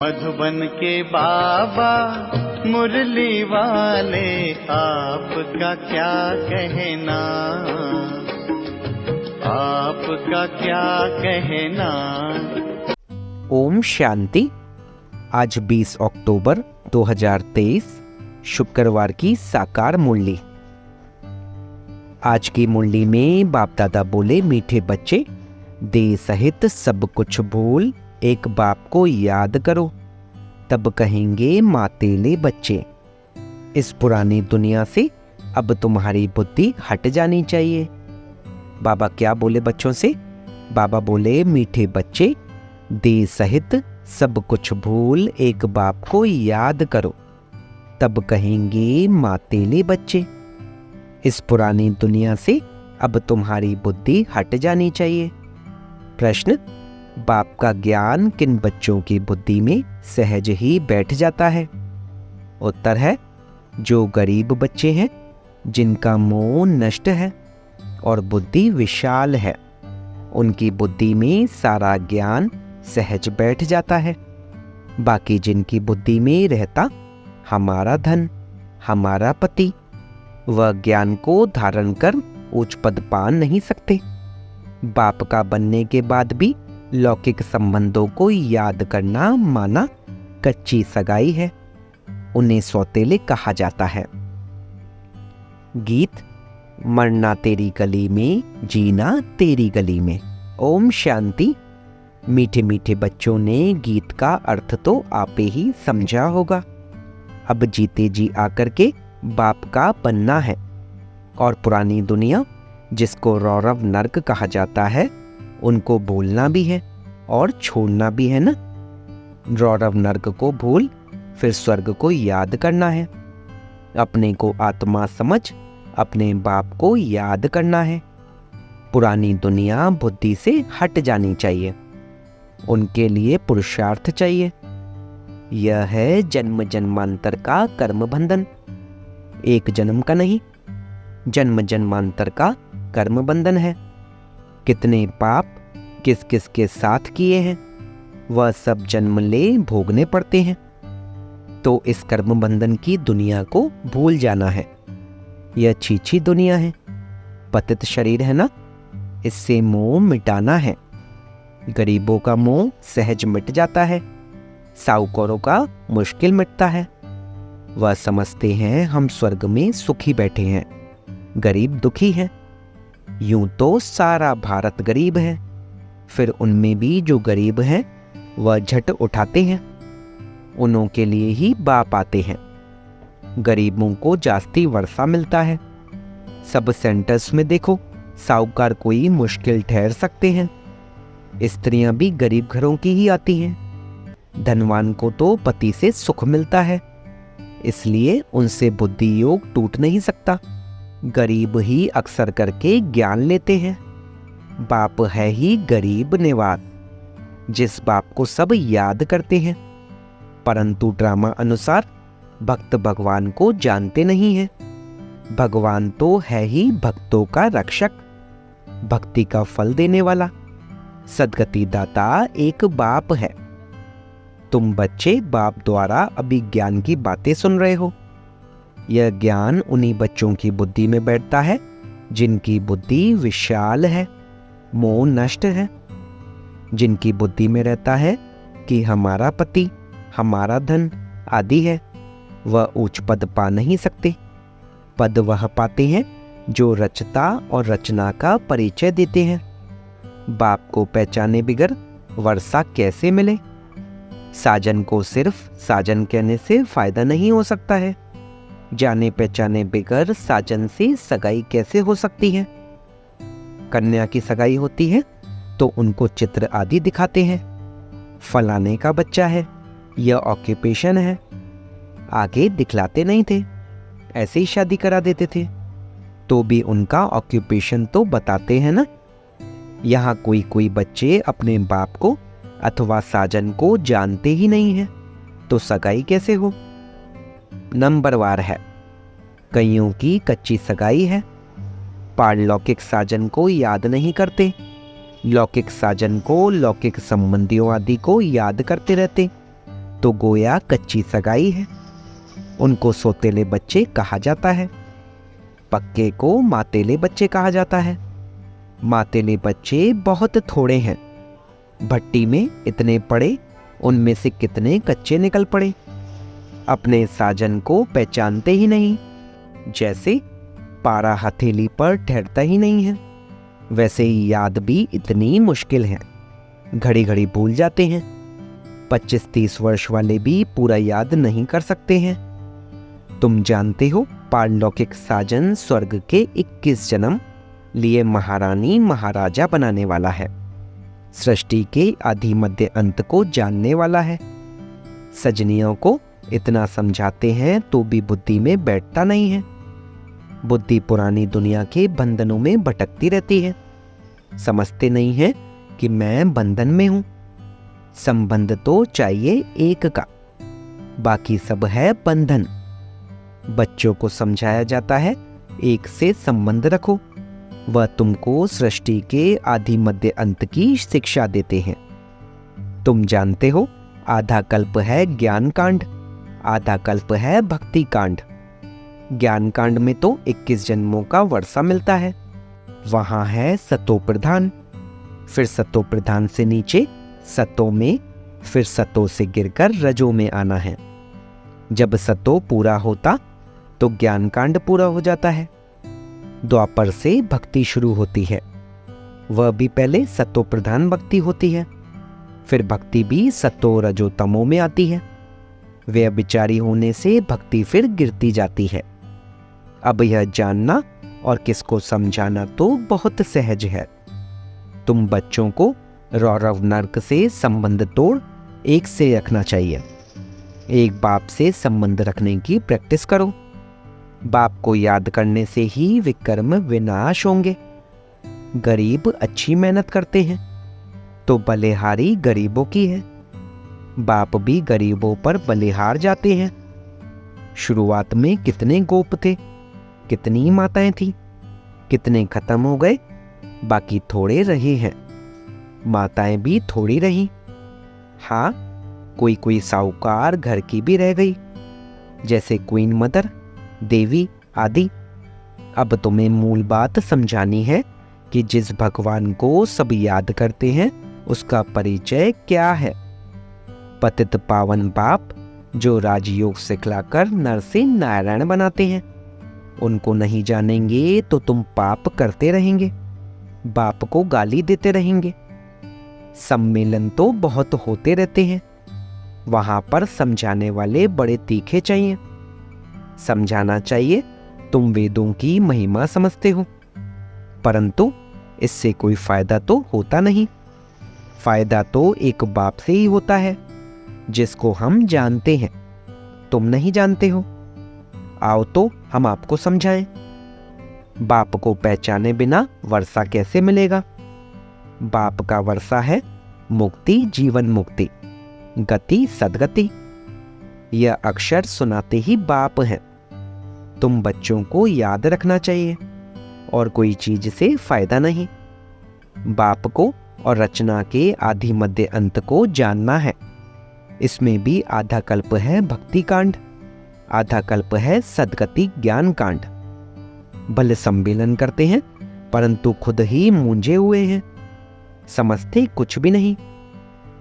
मधुबन के बाबा मुरली वाले, आपका क्या कहना, आपका क्या कहना। ओम शांति। आज 20 अक्टूबर 2023 शुक्रवार की साकार मुरली। आज की मुरली में बाप दादा बोले, मीठे बच्चे, देह सहित सब कुछ भूल एक बाप को याद करो, तब कहेंगे मातेले बच्चे। इस पुरानी दुनिया से अब तुम्हारी बुद्धि हट जानी चाहिए। बाबा क्या बोले बच्चों से? बाबा बोले, मीठे बच्चे, देह सहित सब कुछ भूल एक बाप को याद करो, तब कहेंगे मातेले बच्चे। इस पुरानी दुनिया से अब तुम्हारी बुद्धि हट जानी चाहिए। प्रश्न: बाप का ज्ञान किन बच्चों की बुद्धि में सहज ही बैठ जाता है? उत्तर है, जो गरीब बच्चे हैं, जिनका मोह नष्ट है और बुद्धि विशाल है, उनकी बुद्धि में सारा ज्ञान सहज बैठ जाता है। बाकी जिनकी बुद्धि में रहता हमारा धन, हमारा पति, वह ज्ञान को धारण कर उच्च पद पा नहीं सकते। बाप का बनने के बाद भी लौकिक संबंधों को याद करना माना कच्ची सगाई है, उन्हें सौतेले कहा जाता है। गीत: मरना तेरी गली में, जीना तेरी गली में। ओम शांति। मीठे मीठे बच्चों ने गीत का अर्थ तो आपे ही समझा होगा। अब जीते जी आकर के बाप का बनना है, और पुरानी दुनिया जिसको रौरव नर्क कहा जाता है, उनको भूलना भी है और छोड़ना भी है ना। रौरव नर्क को भूल फिर स्वर्ग को याद करना है। अपने को आत्मा समझ अपने बाप को याद करना है। पुरानी दुनिया बुद्धि से हट जानी चाहिए, उनके लिए पुरुषार्थ चाहिए। यह है जन्म जन्मांतर का कर्म बंधन, एक जन्म का नहीं, जन्म जन्मांतर का कर्म बंधन है। कितने पाप किस किस के साथ किए हैं, वह सब जन्म ले भोगने पड़ते हैं। तो इस कर्म बंधन की दुनिया को भूल जाना है। यह छीछी दुनिया है, पतित शरीर है ना, इससे मोह मिटाना है। गरीबों का मोह सहज मिट जाता है, साहूकारों का मुश्किल मिटता है। वह समझते हैं हम स्वर्ग में सुखी बैठे हैं, गरीब दुखी हैं। यूं तो सारा भारत गरीब है, फिर उनमें भी जो गरीब हैं वह झट उठाते हैं, उन्हों के लिए ही बाप आते हैं। गरीबों को जास्ती वर्षा मिलता है। सब सेंटर्स में देखो, साहूकार कोई मुश्किल ठहर सकते हैं। स्त्रियां भी गरीब घरों की ही आती हैं। धनवान को तो पति से सुख मिलता है, इसलिए उनसे बुद्धि योग टूट नहीं सकता। गरीब ही अक्सर करके ज्ञान लेते हैं। बाप है ही गरीब निवास, जिस बाप को सब याद करते हैं, परंतु ड्रामा अनुसार भक्त भगवान को जानते नहीं हैं। भगवान तो है ही भक्तों का रक्षक, भक्ति का फल देने वाला, सद्गति दाता एक बाप है। तुम बच्चे बाप द्वारा अभी ज्ञान की बातें सुन रहे हो। यह ज्ञान उन्हीं बच्चों की बुद्धि में बैठता है जिनकी बुद्धि विशाल है, मोह नष्ट है। जिनकी बुद्धि में रहता है कि हमारा पति, हमारा धन आदि है, वह उच्च पद पा नहीं सकते। पद वह पाते हैं जो रचता और रचना का परिचय देते हैं। बाप को पहचाने बिगर वर्षा कैसे मिले? साजन को सिर्फ साजन कहने से फायदा नहीं हो सकता है। जाने पहचाने बिगर साजन से सगाई कैसे हो सकती है? कन्या की सगाई होती है तो उनको चित्र आदि दिखाते हैं, फलाने का बच्चा है, यह ऑक्यूपेशन है। आगे दिखलाते नहीं थे, ऐसे ही शादी करा देते थे। तो भी उनका ऑक्यूपेशन तो बताते हैं ना। यहाँ कोई कोई बच्चे अपने बाप को अथवा साजन को जानते ही नहीं है, तो सगाई कैसे हो? नंबरवार है। कईयों की कच्ची सगाई है, पारलौकिक साजन को याद नहीं करते, लौकिक साजन को, लौकिक संबंधियों आदि को याद करते रहते। तो गोया कच्ची सगाई है। उनको सोतेले बच्चे कहा जाता है। पक्के को मातेले बच्चे कहा जाता है। मातेले बच्चे बहुत थोड़े हैं। भट्टी में इतने पड़े, उनमें से कितने कच्चे निकल पड़े। अपने साजन को पहचानते ही नहीं। जैसे पारा हथेली पर ठहरता ही नहीं है, वैसे ही याद भी इतनी मुश्किल है। घड़ी घड़ी भूल जाते हैं। 25-30 वर्ष वाले भी पूरा याद नहीं कर सकते हैं। तुम जानते हो, पारलौकिक साजन स्वर्ग के 21 जन्म लिए महारानी महाराजा बनाने वाला है। सृष्टि के आदि मध्य अंत को जानने वाला है। सजनियों को इतना समझाते हैं तो भी बुद्धि में बैठता नहीं है। बुद्धि पुरानी दुनिया के बंधनों में भटकती रहती है। समझते नहीं है कि मैं बंधन में हूं। संबंध तो चाहिए एक का, बाकी सब है बंधन। बच्चों को समझाया जाता है एक से संबंध रखो। वह तुमको सृष्टि के आदि मध्य अंत की शिक्षा देते हैं। तुम जानते हो, आधा कल्प है ज्ञान कांड, आधा कल्प है भक्ति कांड। ज्ञान कांड में तो 21 जन्मों का वर्षा मिलता है। वहां है सतो प्रधान, फिर सतो प्रधान से नीचे सतो में, फिर सतो से गिरकर रजो में आना है। जब सतो पूरा होता तो ज्ञान कांड पूरा हो जाता है। द्वापर से भक्ति शुरू होती है। वह भी पहले सतो प्रधान भक्ति होती है, फिर भक्ति भी सतो रजो तमो में आती है। व्यभिचारी होने से भक्ति फिर गिरती जाती है। अब यह जानना और किसको समझाना तो बहुत सहज है। तुम बच्चों को रौरव नर्क से संबंध तोड़ एक से रखना चाहिए। एक बाप से संबंध रखने की प्रैक्टिस करो। बाप को याद करने से ही विकर्म विनाश होंगे। गरीब अच्छी मेहनत करते हैं तो बलिहारी गरीबों की है। बाप भी गरीबों पर बलिहार जाते हैं। शुरुआत में कितने गोप थे, कितनी माताएं थी, कितने खत्म हो गए, बाकी थोड़े रहे हैं। माताएं भी थोड़ी रही। हाँ, कोई कोई साहूकार घर की भी रह गई, जैसे क्वीन मदर, देवी आदि। अब तुम्हें मूल बात समझानी है कि जिस भगवान को सब याद करते हैं उसका परिचय क्या है। पतित पावन बाप जो राजयोग सिखलाकर नर से नारायण बनाते हैं, उनको नहीं जानेंगे तो तुम पाप करते रहेंगे, बाप को गाली देते रहेंगे। सम्मेलन तो बहुत होते रहते हैं, वहां पर समझाने वाले बड़े तीखे चाहिए। समझाना चाहिए तुम वेदों की महिमा समझते हो, परंतु इससे कोई फायदा तो होता नहीं। फायदा तो एक बाप से ही होता है जिसको हम जानते हैं। तुम नहीं जानते हो, आओ तो हम आपको समझाएं। बाप को पहचाने बिना वर्षा कैसे मिलेगा। बाप का वर्षा है मुक्ति, जीवन मुक्ति, गति सदगति। यह अक्षर सुनाते ही बाप है। तुम बच्चों को याद रखना चाहिए और कोई चीज से फायदा नहीं। बाप को और रचना के आदि मध्य अंत को जानना है। इसमें भी आधा कल्प है भक्ति कांड, आधा कल्प है सदगति ज्ञान कांड। भले सम्मेलन करते हैं परंतु खुद ही मूंझे हुए हैं, समझते कुछ भी नहीं।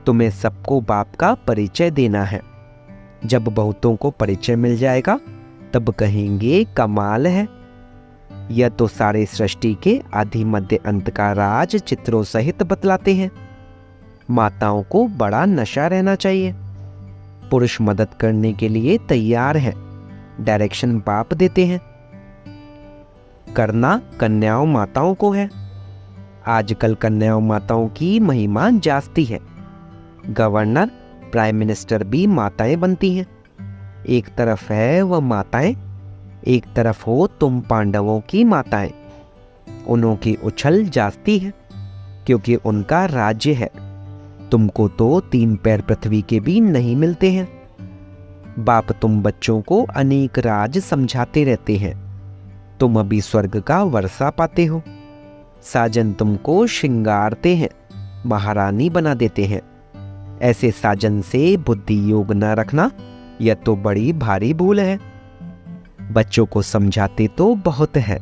तुम्हें सबको बाप का परिचय देना है। जब बहुतों को परिचय मिल जाएगा तब कहेंगे कमाल है। यह तो सारे सृष्टि के आदि मध्य अंत का राज चित्रों सहित बतलाते हैं। माताओं को बड़ा नशा रहना चाहिए। पुरुष मदद करने के लिए तैयार है, डायरेक्शन बाप देते हैं। करना कन्याओं माताओं को है। आजकल कन्याओं माताओं की महिमा जास्ती है। गवर्नर, प्राइम मिनिस्टर भी माताएं बनती हैं। एक तरफ है वह माताएं, एक तरफ हो तुम पांडवों की माताएं। उन्हों की उछल जास्ती है क्योंकि उनका राज्य है। तुमको तो 3 पैर पृथ्वी के भी नहीं मिलते हैं। बाप तुम बच्चों को अनेक राज समझाते रहते हैं। तुम अभी स्वर्ग का वर्षा पाते हो। साजन तुमको श्रृंगारते हैं, महारानी बना देते हैं। ऐसे साजन से बुद्धि योग न रखना यह तो बड़ी भारी भूल है। बच्चों को समझाते तो बहुत है,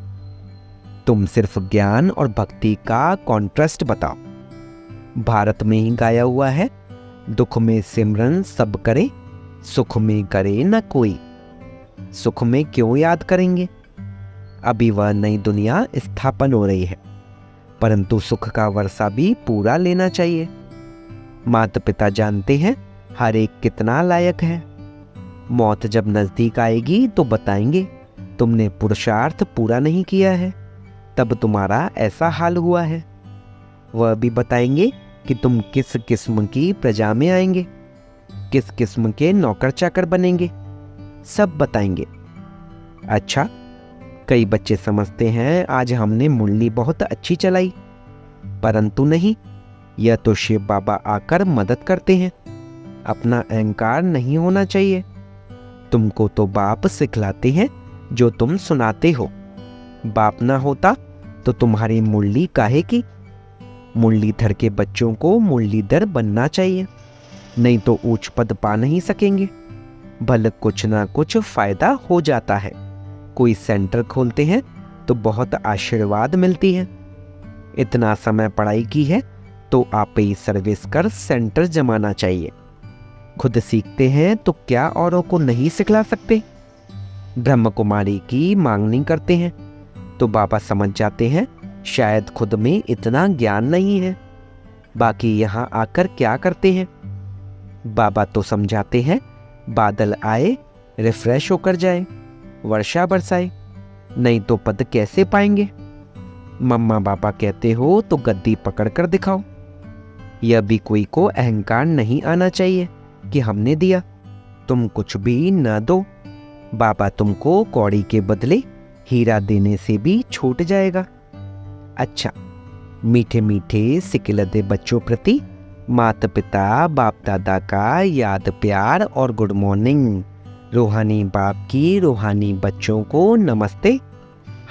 तुम सिर्फ ज्ञान और भक्ति का कॉन्ट्रास्ट बताओ। भारत में ही गाया हुआ है, दुख में सिमरन सब करे, सुख में करे न कोई। सुख में क्यों याद करेंगे? अभी वह नई दुनिया स्थापन हो रही है, परंतु सुख का वर्षा भी पूरा लेना चाहिए। माता पिता जानते हैं हर एक कितना लायक है। मौत जब नजदीक आएगी तो बताएंगे, तुमने पुरुषार्थ पूरा नहीं किया है, तब तुम्हारा ऐसा हाल हुआ है। वह भी बताएंगे कि तुम किस किस्म की प्रजा में आएंगे, किस किस्म के नौकर चाकर बनेंगे, सब बताएंगे। अच्छा, कई बच्चे समझते हैं आज हमने मुरली बहुत अच्छी चलाई, परंतु नहीं, यह तो शिव बाबा आकर मदद करते हैं। अपना अहंकार नहीं होना चाहिए। तुमको तो बाप सिखलाते हैं जो तुम सुनाते हो। बाप ना होता तो तुम्हारी मुरली काहे की? मुरलीधर के बच्चों को मुरलीधर बनना चाहिए, नहीं तो ऊंच पद पा नहीं सकेंगे। भले कुछ ना कुछ फायदा हो जाता है। कोई सेंटर खोलते हैं तो बहुत आशीर्वाद मिलती है। इतना समय पढ़ाई की है तो आप ही सर्विस कर सेंटर जमाना चाहिए। खुद सीखते हैं तो क्या औरों को नहीं सिखला सकते? ब्रह्म कुमारी की मांगनी करते हैं तो बाबा समझ जाते हैं शायद खुद में इतना ज्ञान नहीं है। बाकी यहाँ आकर क्या करते हैं? बाबा तो समझाते हैं बादल आए रिफ्रेश होकर जाए, वर्षा बरसाए, नहीं तो पद कैसे पाएंगे? मम्मा पापा कहते हो तो गद्दी पकड़ कर दिखाओ। यह भी कोई को अहंकार नहीं आना चाहिए कि हमने दिया, तुम कुछ भी न दो। बाबा तुमको कौड़ी के बदले हीरा देने से भी छूट जाएगा। अच्छा, मीठे मीठे सिकिलदे बच्चों प्रति माता पिता बाप दादा का याद प्यार और गुड मॉर्निंग। रूहानी बाप की रूहानी बच्चों को नमस्ते।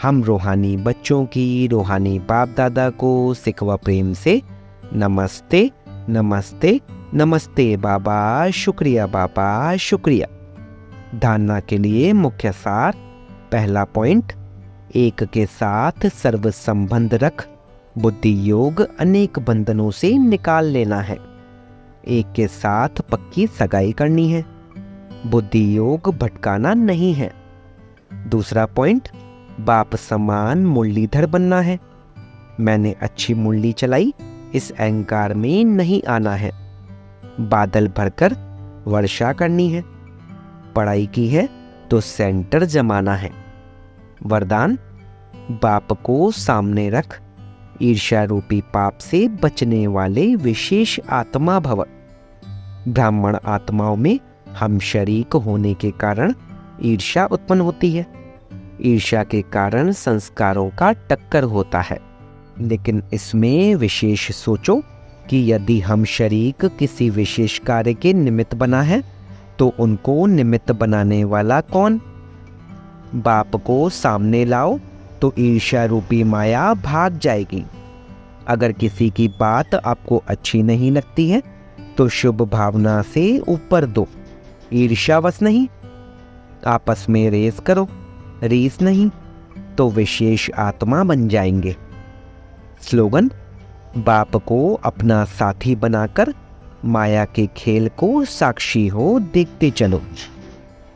हम रूहानी बच्चों की रूहानी बाप दादा को सिखवा प्रेम से नमस्ते नमस्ते नमस्ते बाबा, शुक्रिया बाबा, शुक्रिया। धारणा के लिए मुख्य सार। पहला पॉइंट, एक के साथ सर्व संबंध रख बुद्धि योग अनेक बंधनों से निकाल लेना है। एक के साथ पक्की सगाई करनी है, बुद्धि योग भटकाना नहीं है। दूसरा पॉइंट, बाप समान मुरलीधर बनना है। मैंने अच्छी मुरली चलाई, इस अहंकार में नहीं आना है। बादल भरकर वर्षा करनी है। पढ़ाई की है तो सेंटर जमाना है। वरदान, बाप को सामने रख, ईर्ष्या रूपी पाप से बचने वाले विशेष आत्मा भव। ब्राह्मण आत्माओं में हम शरीक होने के कारण ईर्ष्या उत्पन्न होती है। ईर्ष्या के कारण संस्कारों का टक्कर होता है। लेकिन इसमें विशेष सोचो कि यदि हम शरीक किसी विशेष कार्य के निमित्त बना है तो उनको निमित्त बनाने वाला कौन? बाप को सामने लाओ तो ईर्ष्या रूपी माया भाग जाएगी। अगर किसी की बात आपको अच्छी नहीं लगती है तो शुभ भावना से ऊपर दो, ईर्ष्यावश नहीं। आपस में रेस करो, रीस नहीं, तो विशेष आत्मा बन जाएंगे। स्लोगन, बाप को अपना साथी बनाकर माया के खेल को साक्षी हो देखते चलो।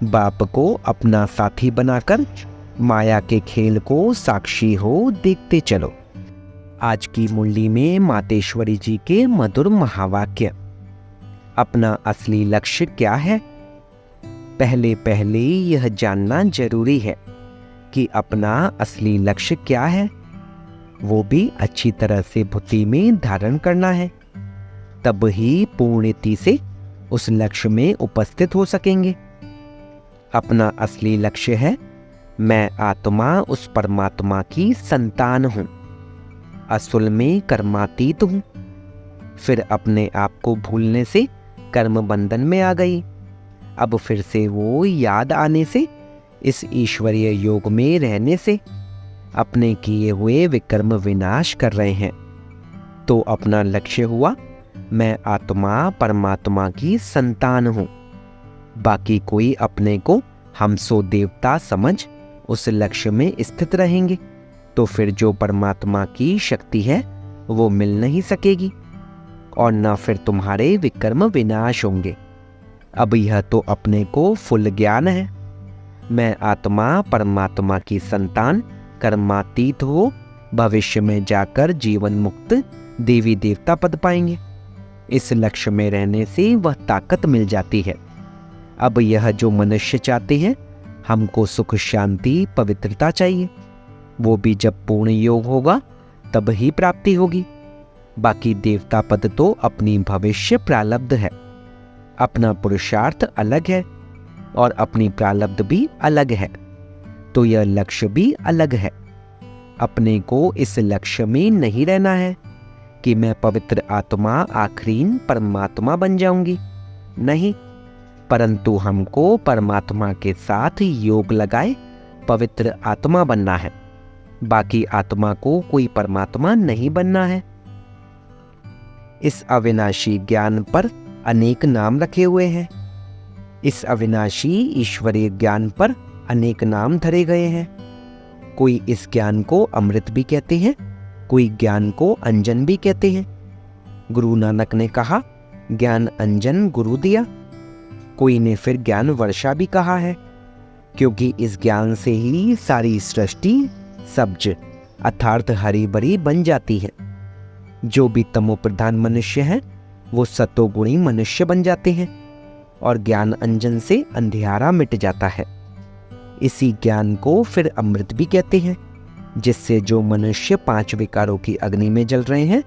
बाप को अपना साथी बनाकर माया के खेल को साक्षी हो देखते चलो। आज की मुरली में मातेश्वरी जी के मधुर महावाक्य। अपना असली लक्ष्य क्या है? पहले पहले यह जानना जरूरी है कि अपना असली लक्ष्य क्या है। वो भी अच्छी तरह से बुद्धि में धारण करना है, तब ही पूर्णति से उस लक्ष्य में उपस्थित हो सकेंगे। अपना असली लक्ष्य है, मैं आत्मा उस परमात्मा की संतान हूँ, असल में कर्मातीत हूँ। फिर अपने आप को भूलने से कर्म बंधन में आ गई। अब फिर से वो याद आने से, इस ईश्वरीय योग में रहने से अपने किए हुए विकर्म विनाश कर रहे हैं। तो अपना लक्ष्य हुआ मैं आत्मा परमात्मा की संतान हूँ। बाकी कोई अपने को हम सो देवता समझ उस लक्ष्य में स्थित रहेंगे तो फिर जो परमात्मा की शक्ति है वो मिल नहीं सकेगी और न फिर तुम्हारे विकर्म विनाश होंगे। अब यह तो अपने को फुल ज्ञान है। मैं आत्मा परमात्मा की संतान कर्मातीत हो भविष्य में जाकर जीवन मुक्त देवी देवता पद पाएंगे। इस लक्ष्य में रहने से वह ताकत मिल जाती है। अब यह जो मनुष्य चाहते हैं, हमको सुख शांति पवित्रता चाहिए, वो भी जब पूर्ण योग होगा तब ही प्राप्ति होगी। बाकी देवता पद तो अपनी भविष्य प्रारब्ध है, अपना पुरुषार्थ अलग है और अपनी प्रारब्ध भी अलग है, तो यह लक्ष्य भी अलग है। अपने को इस लक्ष्य में नहीं रहना है कि मैं पवित्र आत्मा आखिरीन परमात्मा बन जाऊंगी, नहीं, परंतु हमको परमात्मा के साथ योग लगाए पवित्र आत्मा बनना है। बाकी आत्मा को कोई परमात्मा नहीं बनना है। इस अविनाशी ज्ञान पर अनेक नाम रखे हुए हैं। इस अविनाशी ईश्वरीय ज्ञान पर अनेक नाम धरे गए हैं। कोई इस ज्ञान को अमृत भी कहते हैं, कोई ज्ञान को अंजन भी कहते हैं। गुरु नानक ने कहा ज्ञान अंजन गुरु दिया। कोई ने फिर ज्ञान वर्षा भी कहा है, क्योंकि इस ज्ञान से ही सारी सृष्टि सब्ज अर्थात हरी भरी बन जाती है। जो भी तमो प्रधान मनुष्य हैं वो सतोगुणी मनुष्य बन जाते हैं और ज्ञान अंजन से अंधियारा मिट जाता है। इसी ज्ञान को फिर अमृत भी कहते हैं, जिससे जो मनुष्य 5 विकारों की अग्नि में जल रहे हैं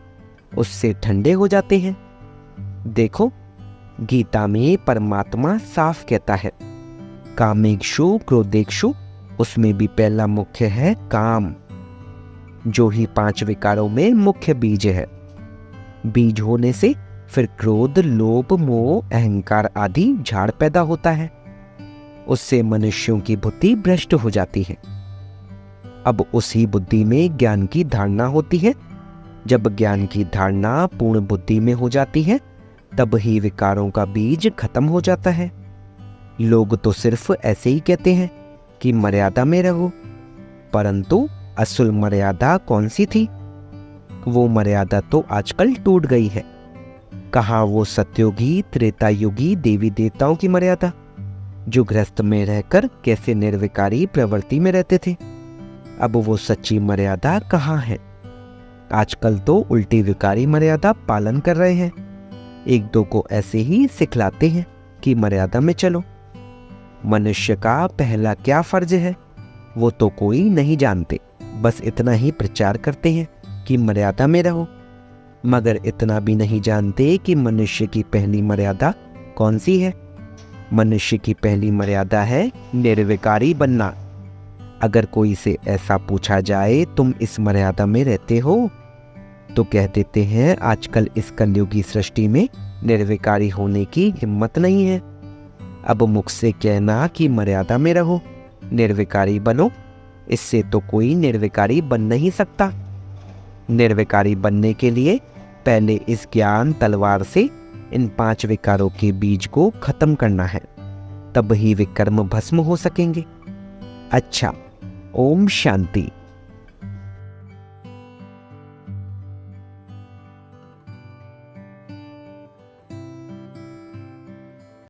उससे ठंडे हो जाते हैं। देखो, गीता में परमात्मा साफ कहता है, कामेक्षु क्रोधेक्षु, उसमें भी पहला मुख्य है काम, जो ही 5 विकारों में मुख्य बीज है। बीज होने से फिर क्रोध लोभ मोह अहंकार आदि झाड़ पैदा होता है। उससे मनुष्यों की बुद्धि भ्रष्ट हो जाती है। अब उसी बुद्धि में ज्ञान की धारणा होती है। जब ज्ञान की धारणा पूर्ण बुद्धि में हो जाती है तब ही विकारों का बीज खत्म हो जाता है। लोग तो सिर्फ ऐसे ही कहते हैं कि मर्यादा में रहो, परंतु असल मर्यादा कौन सी थी? वो मर्यादा तो आजकल टूट गई है। कहाँ वो सत्युगी त्रेतायुगी देवी देवताओं की मर्यादा, जो गृहस्थ में रहकर कैसे निर्विकारी प्रवृत्ति में रहते थे। अब वो सच्ची मर्यादा कहाँ है? आजकल तो उल्टी विकारी मर्यादा पालन कर रहे हैं। एक दो को ऐसे ही सिखलाते हैं कि मर्यादा में चलो। मनुष्य का पहला क्या फर्ज है वो तो कोई नहीं जानते, बस इतना ही प्रचार करते हैं कि मर्यादा में रहो, मगर इतना भी नहीं जानते कि मनुष्य की पहली मर्यादा कौन सी है। मनुष्य की पहली मर्यादा है निर्विकारी बनना। अगर कोई से ऐसा पूछा जाए तुम इस मर्यादा में रहते हो, तो कह देते हैं आजकल इस कलयुगी सृष्टि में निर्विकारी होने की हिम्मत नहीं है। अब मुख से कहना कि मर्यादा में रहो, निर्विकारी बनो, इससे तो कोई निर्विकारी बन नहीं सकता। निर्विकारी बनने के लिए पहले इस ज्ञान तलवार से इन 5 विकारों के बीज को खत्म करना है, तब ही विकर्म भस्म हो सकेंगे। अच्छा, ओम शांति।